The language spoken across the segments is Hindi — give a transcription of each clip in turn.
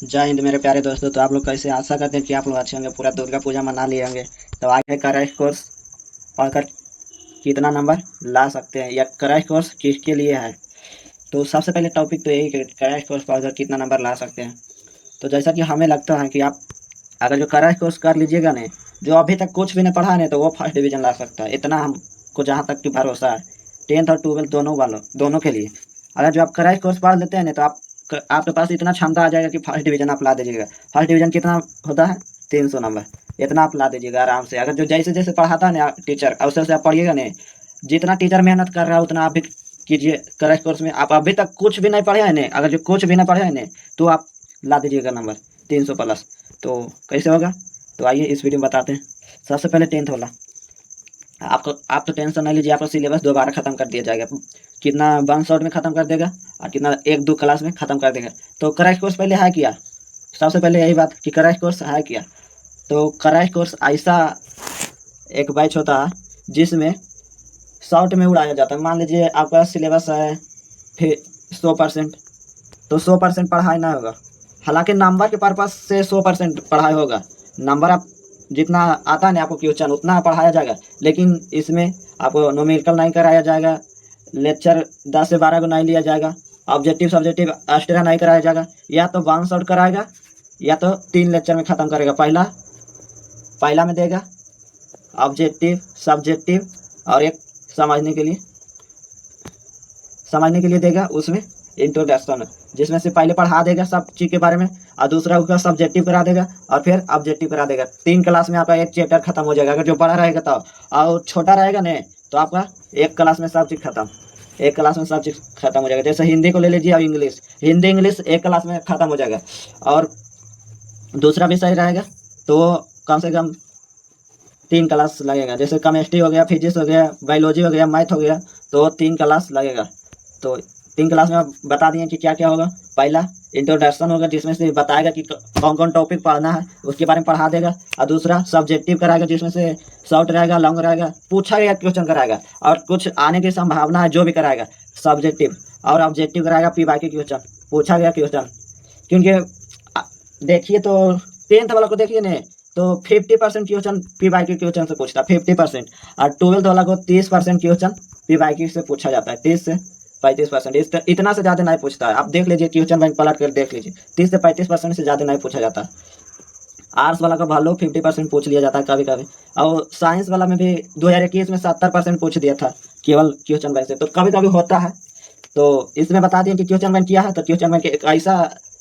जय हिंद मेरे प्यारे दोस्तों। तो आप लोग कैसे, आशा करते हैं कि आप लोग अच्छे होंगे। पूरा दुर्गा पूजा मना लिए होंगे। तो आगे क्रैश कोर्स पढ़कर कितना नंबर ला सकते हैं या क्रैश कोर्स किसके लिए है। तो सबसे पहले टॉपिक तो यही कि क्रैश कोर्स पढ़कर कितना नंबर ला सकते हैं। तो जैसा कि हमें लगता है कि आप अगर जो क्रैश कोर्स कर लीजिएगा ने, जो अभी तक कुछ भी नहीं पढ़ा नहीं, तो वो फर्स्ट डिवीजन ला सकता है। इतना हमको जहाँ तक कि भरोसा है, 10th और 12th दोनों के लिए। अगर जो आप क्रैश कोर्स पढ़ लेते हैं ना, तो आपके पास इतना क्षमता आ जाएगा कि फर्स्ट डिवीजन आप ला दीजिएगा। फर्स्ट डिवीजन कितना होता है? 300 नंबर। इतना आप ला दीजिएगा आराम से। अगर जो जैसे जैसे पढ़ाता है ना टीचर, वैसे वैसे आप पढ़िएगा नहीं। जितना टीचर मेहनत कर रहा है उतना आप भी कीजिए क्रैश कोर्स में। आप अभी तक कुछ भी नहीं पढ़े हैं ने, अगर जो कुछ भी नहीं पढ़े हैं ने, तो आप ला दीजिएगा नंबर 300 प्लस। तो कैसे होगा? तो आइए इस वीडियो में बताते हैं। सबसे पहले 10th वाला। आप तो टेंशन नहीं लीजिए, आपका सिलेबस दोबारा खत्म कर दिया जाएगा। कितना 1 शॉट में खत्म कर देगा और कितना 1-2 क्लास में खत्म कर देगा। तो क्रैश कोर्स पहले है किया। सबसे पहले यही बात कि क्रैश कोर्स है किया। तो क्रैश कोर्स ऐसा एक बैच होता है जिसमें शॉर्ट में उड़ाया जाता है। मान लीजिए आपका सिलेबस है फिर 100%, तो 100% पढ़ाई ना होगा। हालांकि नंबर के पर्पज से 100% पढ़ाई होगा। नंबर आप जितना आता है ना आपको क्वेश्चन उतना पढ़ाया जाएगा। लेकिन इसमें आपको न्यूमेरिकल नहीं कराया जाएगा। लेक्चर 10 से 12 को नहीं लिया जाएगा। ऑब्जेक्टिव सब्जेक्टिव एक्स्ट्रा नहीं कराया जाएगा। या तो 1 शॉट कराएगा या तो 3 लेक्चर में ख़त्म करेगा। पहला में देगा ऑब्जेक्टिव सब्जेक्टिव और एक समझने के लिए देगा उसमें इंट्रोडक्शन, जिसमें से पहले पढ़ा देगा सब चीज़ के बारे में और दूसरा उसका सब्जेक्टिव करा देगा और फिर ऑब्जेक्टिव करा देगा। 3 क्लास में आपका एक चैप्टर खत्म हो जाएगा। अगर जो बड़ा रहेगा तो, और छोटा रहेगा ने, तो आपका एक क्लास में सब चीज़ खत्म। एक क्लास में सब चीज़ खत्म हो जाएगा। जैसे हिंदी को ले लीजिए और इंग्लिश, हिंदी इंग्लिश एक क्लास में खत्म हो जाएगा। और दूसरा विषय रहेगा तो कम से कम 3 क्लास लगेगा। जैसे केमिस्ट्री हो गया, फिजिक्स हो गया, बायोलॉजी हो गया, मैथ हो गया, तो 3 क्लास लगेगा। तो 3 क्लास में आप बता दिए कि क्या क्या होगा। पहला इंट्रोडक्शन होगा जिसमें से बताएगा कि कौन कौन टॉपिक पढ़ना है, उसके बारे में पढ़ा देगा। और दूसरा सब्जेक्टिव कराएगा जिसमें से शॉर्ट रहेगा, लॉन्ग रहेगा, पूछा गया क्वेश्चन कराएगा और कुछ आने की संभावना है जो भी कराएगा सब्जेक्टिव। और ऑब्जेक्टिव कराएगा पी वाई क्वेश्चन, पूछा गया क्वेश्चन। क्योंकि देखिए तो 10th वाला को देखिए ने, तो 50% क्वेश्चन पी वाई क्वेश्चन से पूछता है, 50%। और 12th वाला को 30% क्वेश्चन पी वाई से पूछा जाता है। 30 से 35%, इतना से ज़्यादा नहीं पूछता है। आप देख लीजिए क्वेश्चन बैंक पलट कर देख लीजिए, 30 से 35% से ज़्यादा नहीं पूछा जाता। आर्ट्स वाला का भालो 50% पूछ लिया जाता है कभी कभी। और साइंस वाला में भी 2021 में 70% पूछ दिया था केवल क्वेश्चन बैंक से, तो कभी कभी होता है। तो इसमें बता दें कि क्वेश्चन बैंक किया है। तो क्वेश्चन बैंक एक ऐसा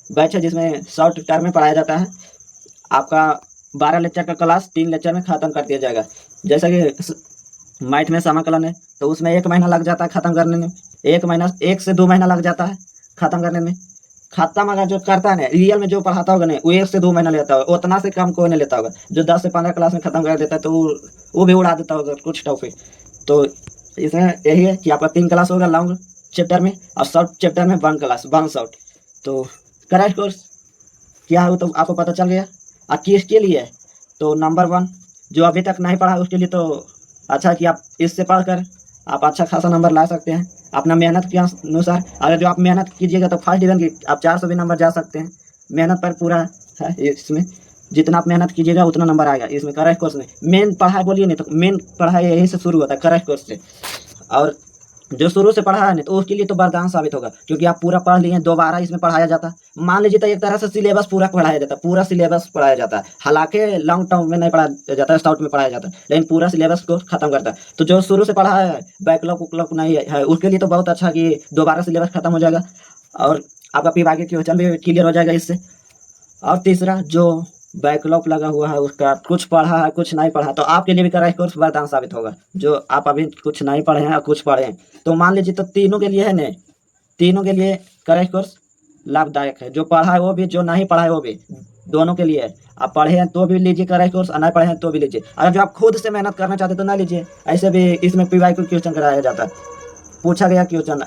बैच है जिसमें शॉर्ट टर्म में पढ़ाया जाता है। आपका 12 लेक्चर का क्लास 3 लेक्चर में ख़त्म कर दिया जाएगा। जैसा कि मैथ में समाकलन है, तो उसमें 1 महीना लग जाता है ख़त्म करने में। 1 से 2 महीना लग जाता है ख़त्म करने में। खत्म अगर जो करता है ना, रियल में जो पढ़ाता होगा ना, वो 1 से 2 महीना लेता होगा। उतना से कम कोई नहीं लेता होगा। जो 10 से 15 क्लास में ख़त्म कर देता है, तो वो भी उड़ा देता होगा कुछ टॉपिक। तो इसमें यही है कि आपका 3 क्लास होगा लॉन्ग चैप्टर में, और शॉर्ट चैप्टर में 1 क्लास 1 शॉर्ट। तो क्रैश कोर्स क्या है वो तो आपको पता चल गया। और किसके लिए है? तो नंबर 1 जो अभी तक नहीं पढ़ा उसके लिए तो अच्छा है कि आप इससे पढ़कर आप अच्छा खासा नंबर ला सकते हैं अपना मेहनत के अनुसार। अगर जो आप मेहनत कीजिएगा तो फर्स्ट डिवीजन की आप 400 भी नंबर जा सकते हैं। मेहनत पर पूरा है इसमें। जितना आप मेहनत कीजिएगा उतना नंबर आएगा इसमें क्रैश कोर्स में। मेन पढ़ाई बोलिए नहीं तो मेन पढ़ाई यहीं से शुरू होता है, क्रैश कोर्स से। और जो शुरू से पढ़ा है ना, तो उसके लिए तो वरदान साबित होगा, क्योंकि आप पूरा पढ़ लिए हैं। दोबारा इसमें पढ़ाया जाता है। मान लीजिए तो एक तरह से सिलेबस पूरा पढ़ाया जाता है, पूरा सिलेबस पढ़ाया जाता है। हालांकि लॉन्ग टर्म में नहीं पढ़ाया जाता है, शॉर्ट में पढ़ाया जाता है, लेकिन पूरा सिलेबस को खत्म करता है। तो जो शुरू से पढ़ा है, बैकलॉग उकलॉग नहीं है, उसके लिए तो बहुत अच्छा कि दोबारा सिलेबस खत्म हो जाएगा और आपका पी आगे क्वेश्चन भी क्लियर हो जाएगा इससे। और तीसरा जो बैकलॉग लगा हुआ है उसका कुछ पढ़ा है कुछ नहीं पढ़ा, तो आपके लिए भी क्रैश कोर्स वरदान साबित होगा। जो आप अभी कुछ नहीं पढ़े हैं और कुछ पढ़े हैं, तो मान लीजिए तो तीनों के लिए है न, तीनों के लिए क्रैश कोर्स लाभदायक है। जो पढ़ा है वो भी, जो नहीं पढ़ा है वो भी, दोनों के लिए है। आप पढ़े हैं तो भी लीजिए क्रैश कोर्स, और नहीं पढ़े हैं तो भी लीजिए। अगर जो आप खुद से मेहनत करना चाहते तो ना लीजिए। ऐसे भी इसमें पीवाई को क्वेश्चन कराया जाता है, पूछा गया क्वेश्चन,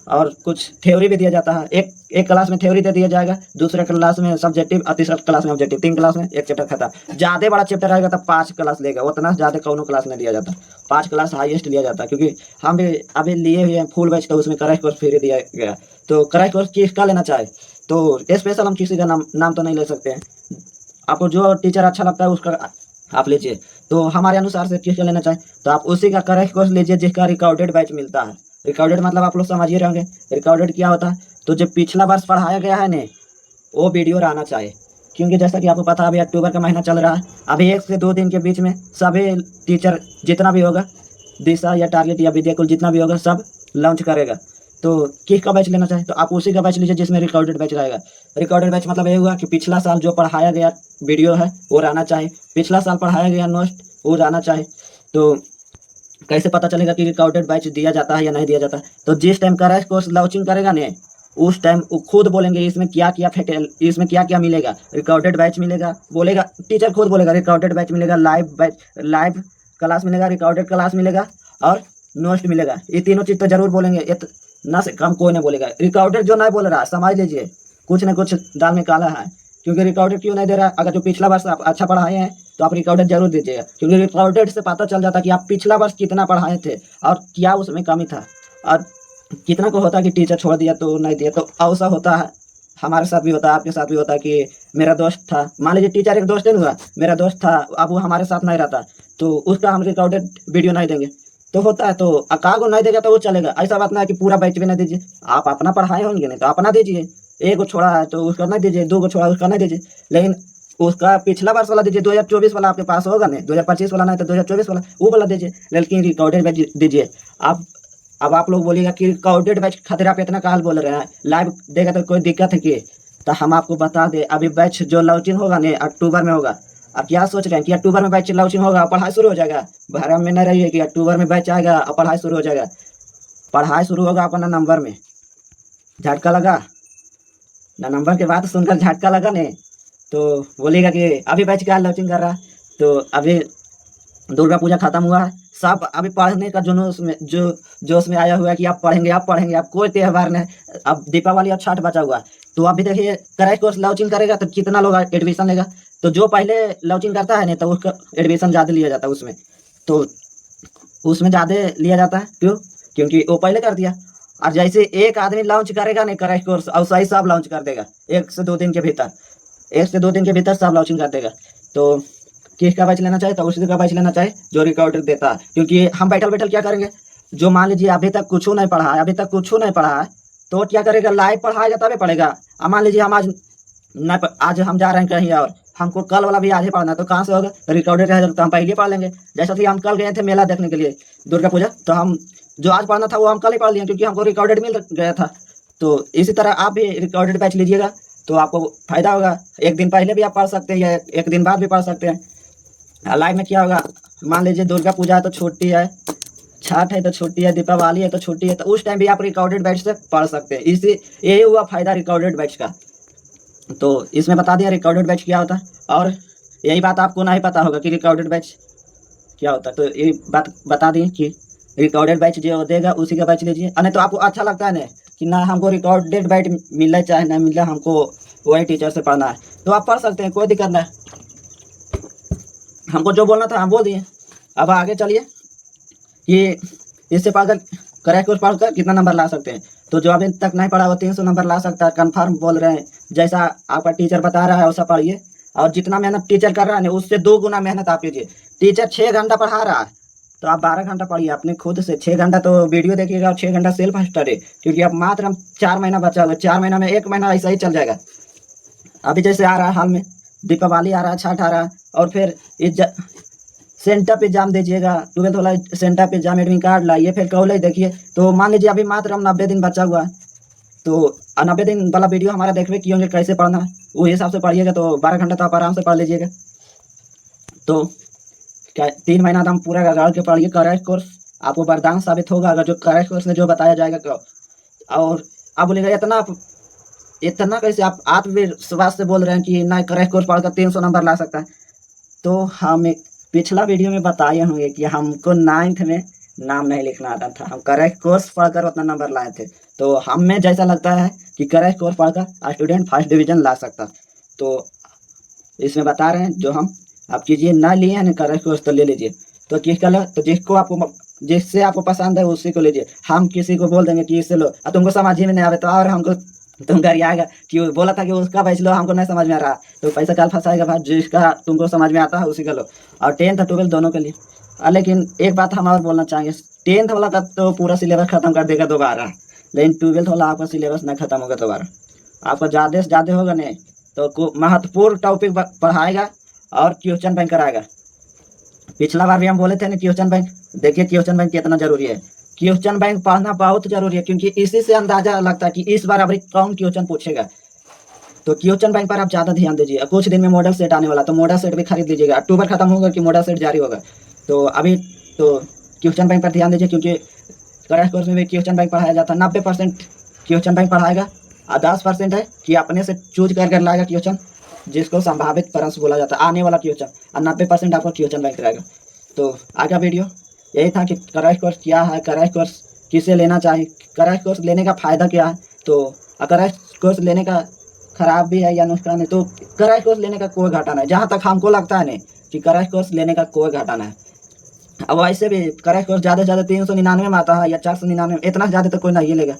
और कुछ थ्योरी भी दिया जाता है। एक क्लास में थ्योरी दे दिया जाएगा, दूसरे क्लास में सब्जेक्टिव और तीसरा क्लास में ऑब्जेक्टिव। 3 क्लास में एक चैप्टर खत्म। ज़्यादा बड़ा चैप्टर रहेगा तो 5 क्लास लेगा, उतना ज़्यादा कौनो क्लास नहीं दिया जाता। 5 क्लास हाईएस्ट लिया जाता है, क्योंकि हम भी अभी लिए हुए हैं फुल बैच, तो उसमें क्रैश कोर्स फ्री दिया गया। तो क्रैश कोर्स किसका लेना चाहे तो स्पेशल हम किसी का नाम तो नहीं ले सकते हैं। आपको जो टीचर अच्छा लगता है उसका आप लीजिए। तो हमारे अनुसार से किसका लेना चाहें तो आप उसी का करेक्ट कोर्स लीजिए जिसका रिकॉर्डेड बैच मिलता है। रिकॉर्डेड मतलब आप लोग समझ ही रहेंगे रिकॉर्डेड क्या होता है। तो जो पिछला वर्ष पढ़ाया गया है ने वो वीडियो रहना चाहिए, क्योंकि जैसा कि आपको पता है अभी अक्टूबर का महीना चल रहा है। अभी 1 से 2 दिन के बीच में सभी टीचर जितना भी होगा दिशा या टारगेट या विद्याकुल जितना भी होगा सब लॉन्च करेगा। तो किसका बैच लेना चाहे तो आप उसी का बैच लीजिए जिसमें रिकॉर्डेड बैच रहेगा। रिकॉर्डेड बैच मतलब ये हुआ कि पिछला साल जो पढ़ाया गया वीडियो है वो रहना चाहिए, पिछला साल पढ़ाया गया नोट वो रहना चाहिए। तो कैसे पता चलेगा कि रिकॉर्डेड बैच दिया जाता है या नहीं दिया जाता? तो जिस टाइम का कोर्स लॉन्चिंग करेगा ने उस टाइम वो खुद बोलेंगे इसमें क्या क्या इसमें क्या क्या मिलेगा। रिकॉर्डेड बैच मिलेगा, बोलेगा टीचर खुद बोलेगा रिकॉर्डेड बैच मिलेगा, लाइव बैच लाइव क्लास मिलेगा, रिकॉर्डेड क्लास मिलेगा और नोट मिलेगा। ये तीनों चीज़ तो जरूर बोलेंगे, ना से कम कोई नहीं बोलेगा। रिकॉर्डेड जो नहीं बोल रहा है समझ लीजिए कुछ न कुछ दाल में काला है, क्योंकि रिकॉर्डेड क्यों नहीं दे रहा? अगर जो पिछला वर्ष आप अच्छा पढ़ाए हैं तो आप रिकॉर्डेड जरूर दीजिएगा, क्योंकि रिकॉर्डेड से पता चल जाता कि आप पिछला वर्ष कितना पढ़ाए थे और क्या उसमें कमी था। और कितना को होता है कि टीचर छोड़ दिया तो नहीं दिया, तो ऐसा होता है हमारे साथ भी होता है, आपके साथ भी होता है कि मेरा दोस्त था, मान लीजिए टीचर एक दोस्त नहीं हुआ, मेरा दोस्त था अब वो हमारे साथ नहीं रहता तो उसका हम रिकॉर्डेड वीडियो नहीं देंगे। तो होता है तो अका को नहीं देगा तो वो चलेगा, ऐसा बात ना है कि पूरा बैच भी नहीं दीजिए। आप अपना पढ़ाए होंगे नहीं तो अपना दीजिए, एक को छोड़ा है तो उसका नहीं दीजिए, 2 को छोड़ा उसका नहीं दीजिए, लेकिन उसका पिछला वर्ष वाला दीजिए। 2024 वाला आपके पास होगा नहीं, 2025 वाला नहीं तो 2024 वाला वो वाला दीजिए, लेकिन रिकॉर्डेड बैच दीजिए। आप अब आप लोग बोलिएगा कि रिकॉर्डेड बैच खातिर आप इतना काल बोल रहे हैं, लाइव देगा तो कोई दिक्कत है कि? तो हम आपको बता दें अभी बैच जो लॉन्चिंग होगा नहीं अक्टूबर में होगा। आप क्या सोच रहे हैं कि अक्टूबर में बैच लॉन्चिंग होगा पढ़ाई शुरू हो जाएगा? भरम में नहीं रहिए कि अक्टूबर में बैच आएगा और पढ़ाई शुरू हो जाएगा। पढ़ाई शुरू होगा अपना नंबर में, झटका लगा ना? नंबर के बाद सुनकर झटका लगा नहीं तो बोलेगा कि अभी बैच क्या लॉन्चिंग कर रहा है। तो अभी दुर्गा पूजा खत्म हुआ है, सब अभी पढ़ने का जुनूस में जो जोश में आया हुआ है कि आप पढ़ेंगे आप पढ़ेंगे, आप कोई त्यौहार नहीं। अब दीपावली और छठ बचा हुआ है, तो अभी देखिए क्रैश कोर्स लॉन्चिंग करेगा तो कितना लोग एडमिशन लेगा। तो जो पहले लॉन्चिंग करता है नहीं तो उसका एडमिशन ज़्यादा लिया जाता है उसमें, तो उसमें ज़्यादा लिया जाता है। क्यों? क्योंकि वो पहले कर दिया। और जैसे एक आदमी लॉन्च करेगा नहीं क्रैश कोर्स और सही सब लॉन्च कर देगा 1 से 2 दिन के भीतर, 1 से 2 दिन के भीतर सब लॉन्चिंग कर देगा। तो किसका बैच लेना चाहे तो उसी का बैच लेना चाहे जो रिकॉर्ड देता है, क्योंकि हम बैठल बैठल क्या करेंगे? जो मान लीजिए अभी तक कुछ नहीं पढ़ा है, अभी तक कुछ नहीं पढ़ा है तो क्या करेगा? लाइव पढ़ाएगा तभी पढ़ेगा। अब मान लीजिए हम आज नहीं आज हम जा रहे हैं कहीं और हमको कल वाला भी आज ही पढ़ना है तो कहाँ से होगा? रिकॉर्डेड रहेगा तो हम पहले पढ़ लेंगे। जैसा कि हम कल गए थे मेला देखने के लिए दुर्गा पूजा, तो हम जो आज पढ़ना था वो हम कल ही पढ़ लिए क्योंकि हमको रिकॉर्डेड मिल गया था। तो इसी तरह आप भी रिकॉर्डेड बैच लीजिएगा तो आपको फायदा होगा। एक दिन पहले भी आप पढ़ सकते हैं या एक दिन बाद भी पढ़ सकते हैं। लाइव में क्या होगा? मान लीजिए दुर्गा पूजा है तो छुट्टी है, छठ है तो छुट्टी है, दीपावली है तो छुट्टी है, तो उस टाइम भी आप रिकॉर्डेड बैच से पढ़ सकते हैं। इसी यही हुआ फायदा रिकॉर्डेड बैच का। तो इसमें बता दिया रिकॉर्डेड बैच क्या होता है, और यही बात आपको नहीं पता होगा कि रिकॉर्डेड बैच क्या होता है। तो ये बात बता दिए कि रिकॉर्डेड बैच जो देगा उसी का बैच लीजिए। नहीं तो आपको अच्छा लगता है ना कि ना हमको रिकॉर्डेड बैच मिले चाहे ना मिले हमको वही टीचर से पढ़ना है तो आप पढ़ सकते हैं, कोई दिक्कत नहीं। हमको जो बोलना था हम बोल दिए। अब आगे चलिए कि इससे पढ़कर क्रैश कोर्स पढ़कर कितना नंबर ला सकते हैं। तो जो अभी तक नहीं पढ़ा वो 300 नंबर ला सकता है, कन्फर्म बोल रहे हैं। जैसा आपका टीचर बता रहा है वैसा पढ़िए, और जितना मेहनत टीचर कर रहा है ना उससे 2 गुना मेहनत आप कीजिए। टीचर 6 घंटा पढ़ा रहा है तो आप 12 घंटा पढ़िए अपने खुद से। 6 घंटा तो वीडियो देखिएगा और 6 घंटा सेल्फ स्टडी, क्योंकि अब मात्र हम 4 महीना बचा हुआ है। 4 महीना में 1 महीना ऐसा ही चल जाएगा। अभी जैसे आ रहा है हाल में दीपावली आ रहा है, छठ आ रहा है, और फिर सेंटर पे एग्जाम दीजिएगा, 12th वाला सेंटर पे एग्जाम एडमिट कार्ड लाइए, फिर कॉलेज देखिए। तो मान लीजिए अभी मात्र हम 90 दिन बचा हुआ है, तो 90 दिन वाला वीडियो हमारा देखिए कि होंगे कैसे पढ़ना है, वो हिसाब से पढ़िएगा तो 12 घंटा तो आप आराम से पढ़ लीजिएगा। तो क्या 3 महीना तो हम पूरा रगड़ के पढ़िए क्रैश कोर्स, आपको वरदान साबित होगा अगर जो क्रैश कोर्स में जो बताया जाएगा क्यों। और आप बोलेगा इतना कैसे आप आत्मविश्वास से बोल रहे हैं कि ना क्रैश कोर्स पढ़कर 300 नंबर ला सकता है। तो हम एक पिछला वीडियो में बताए होंगे कि हमको 9th में नाम नहीं लिखना आता था, हम क्रैश कोर्स पढ़कर उतना नंबर लाए थे। तो हमें जैसा लगता है कि क्रैश कोर्स पढ़कर स्टूडेंट फर्स्ट डिवीजन ला सकता। तो इसमें बता रहे हैं जो हम आप कीजिए, ना लिए हैं ना क्रैश कोर्स तो ले लीजिए। तो किसका लो? तो जिससे आपको पसंद है उसी को लीजिए। हम किसी को बोल देंगे कि इससे लो और तुमको समझ ही में नहीं आवे तो और हमको तुम घर आएगा कि वो बोला था कि उसका पैसा लो, हमको नहीं समझ में आ रहा, तो पैसा कल फंसाएगा भाई, जिसका तुमको समझ में आता है उसी का लो। और 10th और 12th दोनों के लिए। लेकिन एक बात हम और बोलना चाहेंगे, 10th वाला का तो पूरा सिलेबस खत्म कर देगा दोबारा, लेकिन 12th वाला आपका सिलेबस नहीं खत्म होगा दोबारा, आपका ज़्यादा से ज़्यादा होगा नहीं तो महत्वपूर्ण टॉपिक पढ़ाएगा और क्वेश्चन बैंक कराएगा। पिछला बार भी हम बोले थे ना क्वेश्चन बैंक, देखिए क्वेश्चन बैंक कितना जरूरी है। क्वेश्चन बैंक पढ़ना बहुत जरूरी है, क्योंकि इसी से अंदाजा लगता है कि इस बार अभी कौन क्वेश्चन पूछेगा। तो क्वेश्चन बैंक पर आप ज़्यादा ध्यान दीजिए। कुछ दिन में मॉडल सेट आने वाला, तो मॉडल सेट भी खरीद लीजिएगा। अक्टूबर खत्म होगा कि मॉडल सेट जारी होगा, तो अभी तो क्वेश्चन बैंक पर ध्यान दीजिए, क्योंकि क्रैश कोर्स में भी क्वेश्चन बैंक पढ़ाया जाता है। 90% क्वेश्चन बैंक पढ़ाएगा और 10% है कि अपने से चूज कर लाएगा क्वेश्चन, जिसको संभावित प्रश्न बोला जाता है, आने वाला क्वेश्चन, और 90% आपको क्वेश्चन बैंक रहेगा। तो आज का वीडियो यही था कि क्रैश कोर्स क्या है, क्रैश कोर्स किसे लेना चाहिए, क्रैश कोर्स लेने का फ़ायदा क्या है। तो क्रैश कोर्स लेने का खराब भी है या नुकसान है, तो क्रैश कोर्स लेने का कोई घाटा नहीं, जहाँ तक हमको लगता है नहीं कि क्रैश कोर्स लेने का कोई घाटा नहीं। अब वैसे भी क्रैश कोर्स ज़्यादा से ज़्यादा 399 में आता है या 499, इतना ज़्यादा तो कोई नहीं लेगा।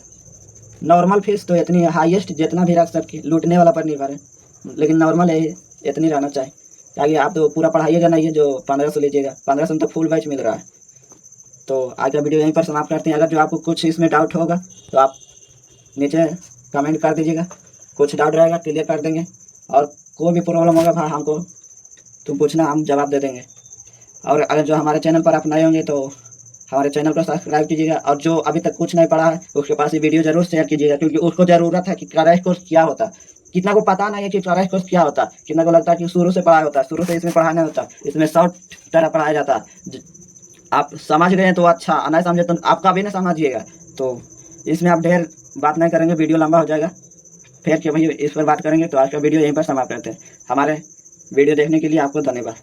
नॉर्मल फीस तो इतनी है, हाईएस्ट जितना भी रख सके, लूटने वाला पर निर्भर है, लेकिन नॉर्मल है इतनी रहना चाहिए, ताकि आप तो पूरा पढ़ाइएगा नहीं है जो 1500 लीजिएगा, 1500 में तो फुल बैच मिल रहा है। तो आज का वीडियो यहीं पर समाप्त करते हैं। अगर जो आपको कुछ इसमें डाउट होगा तो आप नीचे कमेंट कर दीजिएगा, कुछ डाउट रहेगा क्लियर कर देंगे, और कोई भी प्रॉब्लम होगा भाई हमको तुम पूछना, हम जवाब दे देंगे। और अगर जो हमारे चैनल पर आप नए होंगे तो हमारे चैनल को सब्सक्राइब कीजिएगा, और जो अभी तक कुछ नहीं पढ़ा है उसके पास ये वीडियो जरूर शेयर कीजिएगा, क्योंकि उसको ज़रूरत है कि क्रैश कोर्स क्या होता है। कितना को पता नहीं है कि क्रैश कोर्स क्या होता है, कितना को लगता है कि शुरू से पढ़ाया होता है, शुरू से इसमें पढ़ाया नहीं होता, इसमें शॉर्ट तरह पढ़ाया जाता है। आप समझ गए तो अच्छा, नहीं समझे तो आपका भी नहीं समझिएगा। तो इसमें आप ढेर बात नहीं करेंगे, वीडियो लंबा हो जाएगा, फिर कि भाई इस पर बात करेंगे। तो आज का वीडियो यहीं पर समाप्त करते हैं। हमारे वीडियो देखने के लिए आपको धन्यवाद।